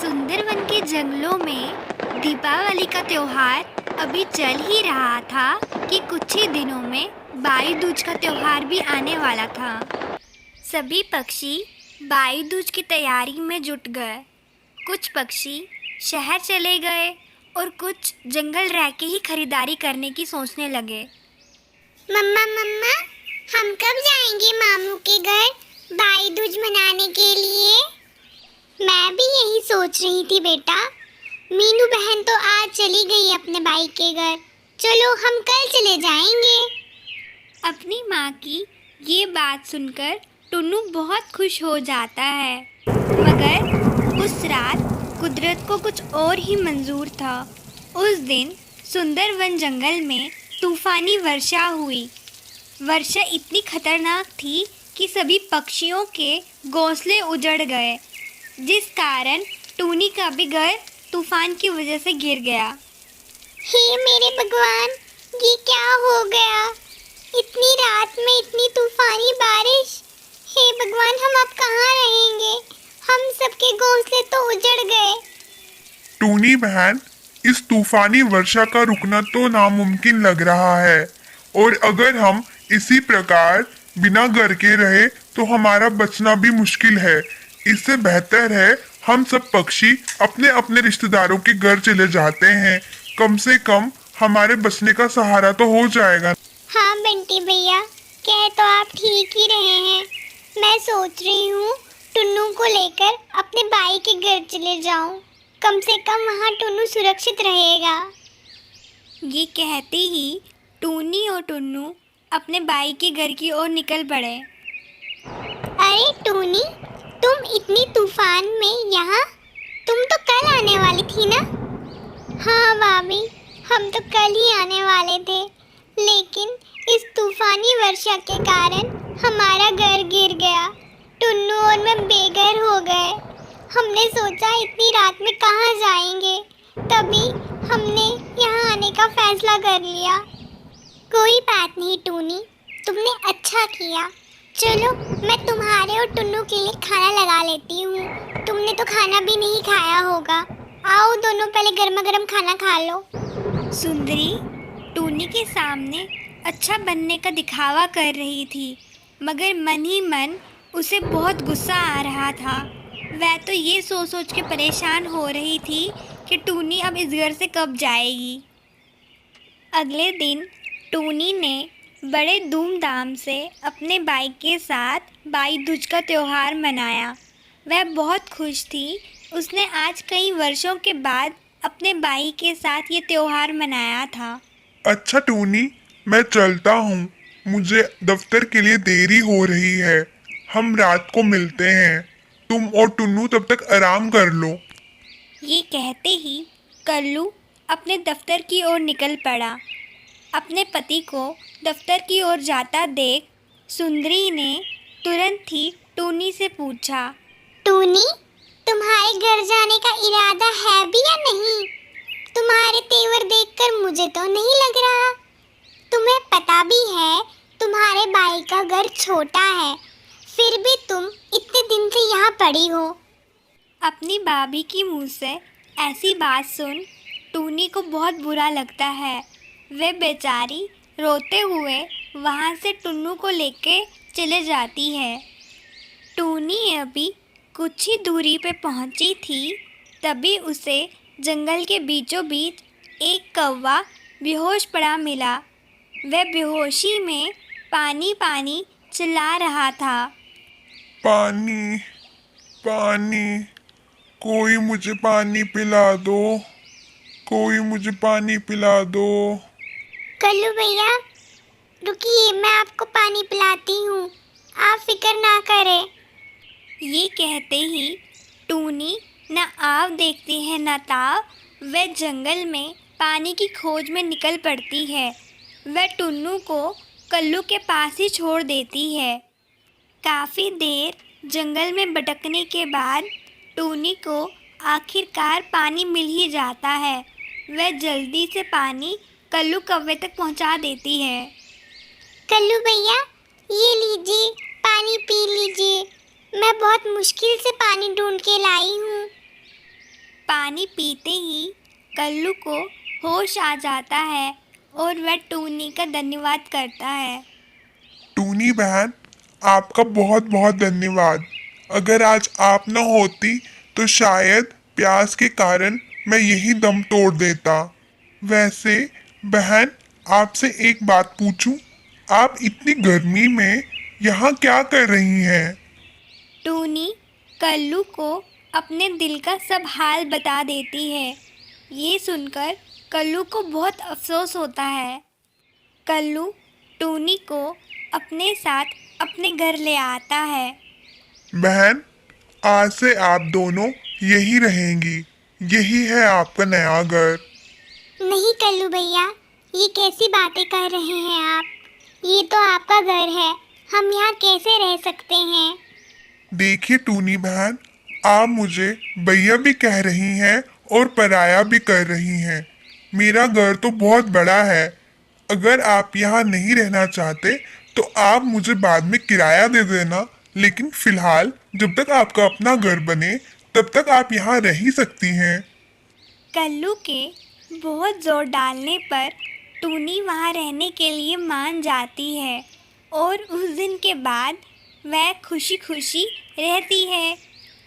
सुंदरवन के जंगलों में दीपावली का त्योहार अभी चल ही रहा था कि कुछ ही दिनों में भाई दूज का त्योहार भी आने वाला था। सभी पक्षी भाई दूज की तैयारी में जुट गए। कुछ पक्षी शहर चले गए और कुछ जंगल रह के ही खरीदारी करने की सोचने लगे। मम्मा मम्मा, हम कब जाएंगे मामू के घर भाई दूज मनाने के लिए? मैं भी यही सोच रही थी बेटा। मीनू बहन तो आज चली गई अपने भाई के घर। चलो हम कल चले जाएंगे। अपनी माँ की ये बात सुनकर टुन्नू बहुत खुश हो जाता है, मगर उस रात कुदरत को कुछ और ही मंजूर था। उस दिन सुंदरवन जंगल में तूफानी वर्षा हुई। वर्षा इतनी खतरनाक थी कि सभी पक्षियों के घोंसले उजड़ गए, जिस कारण टूनी का भी घर तूफान की वजह से गिर गया। हे मेरे भगवान, ये क्या हो गया? इतनी रात में इतनी तूफानी बारिश। हे भगवान, हम अब कहाँ रहेंगे? हम सबके घोंसले तो उजड़ गए। टूनी बहन, इस तूफानी वर्षा का रुकना तो नामुमकिन लग रहा है, और अगर हम इसी प्रकार बिना घर के रहे तो हमारा बचना भी मुश्किल है। इससे बेहतर है हम सब पक्षी अपने अपने रिश्तेदारों के घर चले जाते हैं। कम से कम हमारे बचने का सहारा तो हो जाएगा। हाँ बंटी भैया, कह तो आप ठीक ही रहे हैं। मैं सोच रही हूँ टुन्नू को लेकर अपने भाई के घर चले जाऊँ। कम से कम वहाँ टुन्नू सुरक्षित रहेगा। ये कहते ही टूनी और टुन्नू अपने भाई के घर की ओर निकल पड़े। अरे टूनी, तुम इतनी तूफान में यहाँ? तुम तो कल आने वाली थी ना? हाँ भाभी, हम तो कल ही आने वाले थे, लेकिन इस तूफानी वर्षा के कारण हमारा घर गिर गया। टुन्नू और मैं बेघर हो गए। हमने सोचा इतनी रात में कहाँ जाएंगे, तभी हमने यहाँ आने का फैसला कर लिया। कोई बात नहीं टूनी, तुमने अच्छा किया। चलो मैं तुम्हारे और टुन्नू के लिए खाना लगा लेती हूँ। तुमने तो खाना भी नहीं खाया होगा। आओ दोनों पहले गर्मा गर्म खाना खा लो। सुंदरी टूनी के सामने अच्छा बनने का दिखावा कर रही थी, मगर मन ही मन उसे बहुत गुस्सा आ रहा था। वह तो ये सोच सोच के परेशान हो रही थी कि टूनी अब इस घर से कब जाएगी। अगले दिन टूनी ने बड़े धूमधाम से अपने भाई के साथ भाई दूज का त्योहार मनाया। वह बहुत खुश थी। उसने आज कई वर्षों के बाद अपने भाई के साथ ये त्योहार मनाया था। अच्छा टूनी, मैं चलता हूँ। मुझे दफ्तर के लिए देरी हो रही है। हम रात को मिलते हैं। तुम और टुन्नू तब तक आराम कर लो। ये कहते ही कल्लू अपने दफ्तर की ओर निकल पड़ा। अपने पति को दफ्तर की ओर जाता देख सुंदरी ने तुरंत ही टूनी से पूछा, टूनी, तुम्हारे घर जाने का इरादा है भी या नहीं? तुम्हारे तेवर देखकर मुझे तो नहीं लग रहा। तुम्हें पता भी है तुम्हारे भाई का घर छोटा है, फिर भी तुम इतने दिन से यहाँ पड़ी हो। अपनी भाभी की मुंह से ऐसी बात सुन टूनी को बहुत बुरा लगता है। वे बेचारी रोते हुए वहाँ से टुन्नू को लेके चले जाती है। टूनी अभी कुछ ही दूरी पे पहुँची थी, तभी उसे जंगल के बीचों बीच एक कौवा बेहोश पड़ा मिला। वह बेहोशी में पानी पानी चिल्ला रहा था। पानी, पानी, कोई मुझे पानी पिला दो। कोई मुझे पानी पिला दो। कल्लू भैया, रुकिए, मैं आपको पानी पिलाती हूँ। आप फिक्र ना करें। ये कहते ही टूनी न आव देखती है न ताव। वह जंगल में पानी की खोज में निकल पड़ती है। वह टुन्नू को कल्लू के पास ही छोड़ देती है। काफ़ी देर जंगल में भटकने के बाद टूनी को आखिरकार पानी मिल ही जाता है। वह जल्दी से पानी कल्लू कौवे तक पहुंचा देती है। कल्लू भैया, ये लीजिए, पानी पी लीजिए। मैं बहुत मुश्किल से पानी ढूंढ के लाई हूँ। पानी पीते ही कल्लू को होश आ जाता है और वह टूनी का धन्यवाद करता है। टूनी बहन, आपका बहुत बहुत धन्यवाद। अगर आज आप न होती तो शायद प्यास के कारण मैं यही दम तोड़ देता। वैसे बहन, आपसे एक बात पूछूं? आप इतनी गर्मी में यहाँ क्या कर रही हैं? टूनी कल्लू को अपने दिल का सब हाल बता देती है। ये सुनकर कल्लू को बहुत अफसोस होता है। कल्लू टूनी को अपने साथ अपने घर ले आता है। बहन, आज से आप दोनों यही रहेंगी। यही है आपका नया घर। नहीं कल्लू भैया, ये कैसी बातें कर रहे हैं आप? ये तो आपका घर है, हम यहाँ कैसे रह सकते हैं? देखिए टूनी बहन, आप मुझे भैया भी कह रही हैं और पराया भी कर रही हैं। मेरा घर तो बहुत बड़ा है। अगर आप यहाँ नहीं रहना चाहते तो आप मुझे बाद में किराया दे देना, लेकिन फिलहाल जब तक आपका अपना घर बने तब तक आप यहाँ रह ही सकती हैं। कल्लू के बहुत जोर डालने पर टूनी वहाँ रहने के लिए मान जाती है और उस दिन के बाद वह खुशी खुशी रहती है।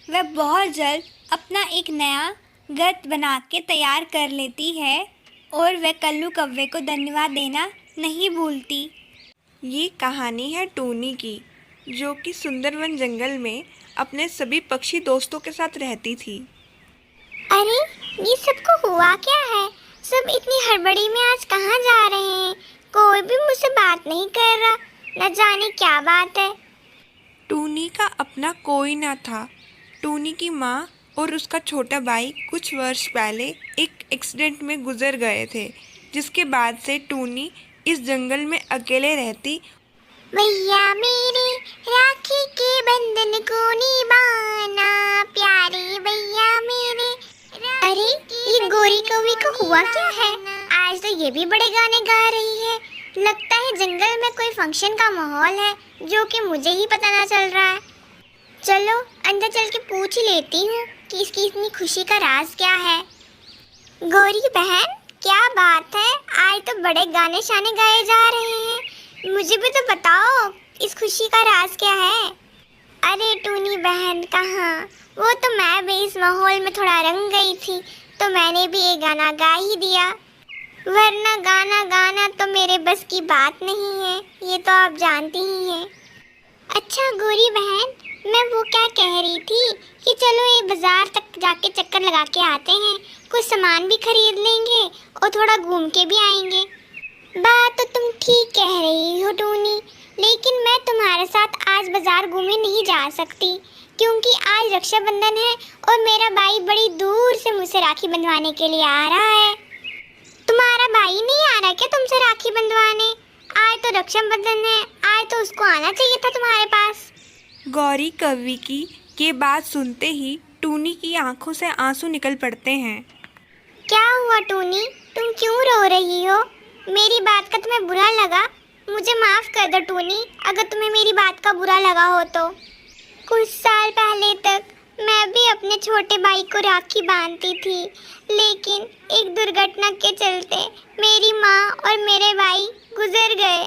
वह बहुत जल्द अपना एक नया घर बना के तैयार कर लेती है और वह कल्लू कव्वे को धन्यवाद देना नहीं भूलती। ये कहानी है टूनी की, जो कि सुंदरवन जंगल में अपने सभी पक्षी दोस्तों के साथ रहती थी। अरे ये सबको हुआ क्या है? सब इतनी हड़बड़ी में आज कहाँ जा रहे हैं? कोई भी मुझसे बात नहीं कर रहा, न जाने क्या बात है। टूनी का अपना कोई ना था। टूनी की माँ और उसका छोटा भाई कुछ वर्ष पहले एक एक्सीडेंट में गुजर गए थे, जिसके बाद से टूनी इस जंगल में अकेले रहती। भैया मेरे राखी के बंधन को निभाना, प्यारे भैया मेरे। अरे ये गोरी कौवी को हुआ क्या है? आज तो ये भी बड़े गाने गा रही है। लगता है जंगल में कोई फंक्शन का माहौल है, जो कि मुझे ही पता ना चल रहा है। चलो अंदर चल के पूछ ही लेती हूँ कि इसकी इतनी खुशी का राज क्या है। गौरी बहन, क्या बात है? आज तो बड़े गाने शाने गाए जा रहे हैं। मुझे भी तो बताओ इस खुशी का राज क्या है। अरे टूनी बहन कहाँ? वो तो मैं भी इस माहौल में थोड़ा रंग गई थी, तो मैंने भी ये गाना गा ही दिया। वरना गाना गाना तो मेरे बस की बात नहीं है, ये तो आप जानती ही हैं। अच्छा गौरी बहन, मैं वो क्या कह रही थी कि चलो ये बाजार तक जाके चक्कर लगा के आते हैं, कुछ सामान भी खरीद लेंगे और थोड़ा घूम के भी आएंगे। बात तो तुम ठीक कह रही हो टूनी, लेकिन मैं तुम्हारे साथ आज बाजार घूमने नहीं जा सकती, क्योंकि आज रक्षाबंधन है और मेरा भाई बड़ी दूर से मुझसे राखी बंधवाने के लिए आ रहा है। तुम्हारा भाई नहीं आ रहा क्या तुमसे राखी बंधवाने? आज तो रक्षाबंधन है, आज तो उसको आना चाहिए था तुम्हारे पास। गौरी कव्वी की ये बात सुनते ही टूनी की आंखों से आंसू निकल पड़ते हैं। क्या हुआ टूनी, तुम क्यों रो रही हो? मेरी बात का तुम्हें बुरा लगा? मुझे माफ कर दो टूनी, अगर तुम्हें मेरी बात का बुरा लगा हो तो। कुछ साल पहले तक मैं भी अपने छोटे भाई को राखी बांधती थी, लेकिन एक दुर्घटना के चलते मेरी माँ और मेरे भाई गुजर गए।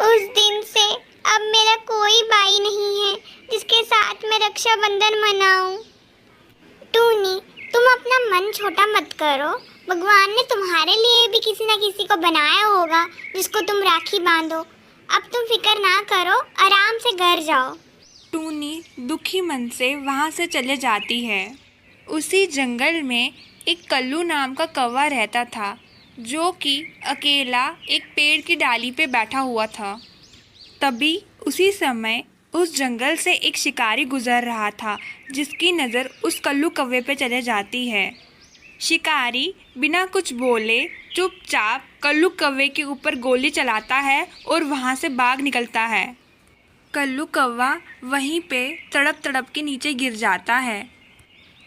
उस दिन से अब मेरा कोई भाई नहीं है जिसके साथ मैं रक्षाबंधन मनाऊं। टूनी, तुम अपना मन छोटा मत करो। भगवान ने तुम्हारे लिए भी किसी न किसी को बनाया होगा जिसको तुम राखी बांधो। अब तुम फिक्र ना करो, आराम से घर जाओ। टूनी दुखी मन से वहाँ से चले जाती है। उसी जंगल में एक कल्लू नाम का कौवा रहता था, जो कि अकेला एक पेड़ की डाली पे बैठा हुआ था। तभी उसी समय उस जंगल से एक शिकारी गुजर रहा था, जिसकी नज़र उस कल्लू कौवे पे चले जाती है। शिकारी बिना कुछ बोले चुपचाप कल्लू कौवे के ऊपर गोली चलाता है और वहाँ से भाग निकलता है। कल्लू कौवा वहीं पे तड़प तड़प के नीचे गिर जाता है।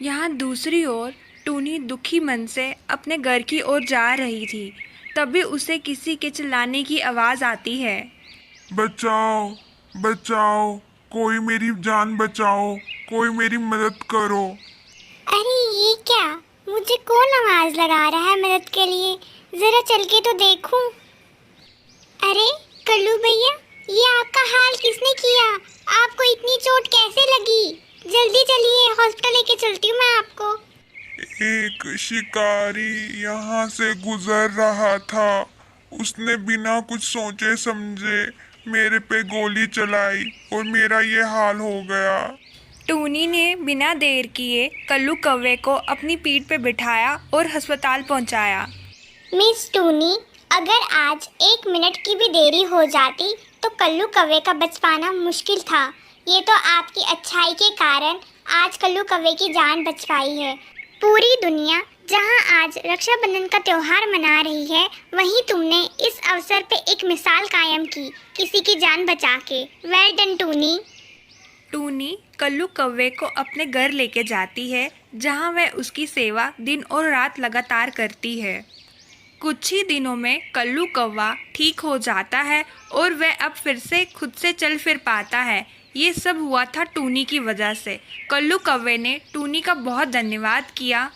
यहाँ दूसरी ओर टूनी दुखी मन से अपने घर की ओर जा रही थी। तभी उसे किसी के चिल्लाने की आवाज़ आती है। बचाओ, बचाओ, कोई मेरी जान बचाओ, कोई मेरी मदद करो। अरे ये क्या? आवाज लगा रहा है मदद के लिए, जरा चल के तो देखूं। अरे कल्लू भैया, ये आपका हाल किसने किया? आपको इतनी चोट कैसे लगी? जल्दी चलिए, हॉस्पिटल लेके चलती हूँ मैं आपको। एक शिकारी यहाँ से गुजर रहा था। उसने बिना कुछ सोचे समझे मेरे पे गोली चलाई और मेरा ये हाल हो गया। टूनी ने बिना देर किए कल्लू कौवे को अपनी पीठ पे बिठाया और अस्पताल पहुंचाया। मिस टूनी, अगर आज 1 मिनट की भी देरी हो जाती तो कल्लू कौवे का बच पाना मुश्किल था। ये तो आपकी अच्छाई के कारण आज कल्लू कौवे की जान बच पाई है। पूरी दुनिया जहां आज रक्षाबंधन का त्योहार मना रही है, वहीं तुमने इस अवसर पे एक मिसाल कायम की, किसी की जान बचा के। Well done Tuni. टूनी कल्लू कौवे को अपने घर लेके जाती है, जहां वह उसकी सेवा दिन और रात लगातार करती है। कुछ ही दिनों में कल्लू कौवा ठीक हो जाता है और वह अब फिर से खुद से चल फिर पाता है। ये सब हुआ था टूनी की वजह से। कल्लू कौवे ने टूनी का बहुत धन्यवाद किया।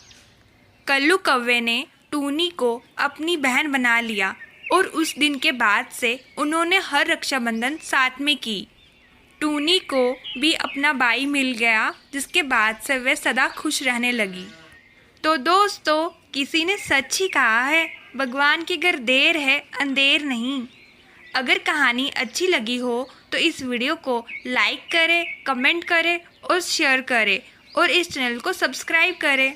कल्लू कौवे ने टूनी को अपनी बहन बना लिया और उस दिन के बाद से उन्होंने हर रक्षाबंधन साथ में की। टूनी को भी अपना भाई मिल गया, जिसके बाद से वह सदा खुश रहने लगी। तो दोस्तों, किसी ने सच ही कहा है, भगवान के घर देर है अंधेर नहीं। अगर कहानी अच्छी लगी हो तो इस वीडियो को लाइक करें, कमेंट करें और शेयर करें और इस चैनल को सब्सक्राइब करें।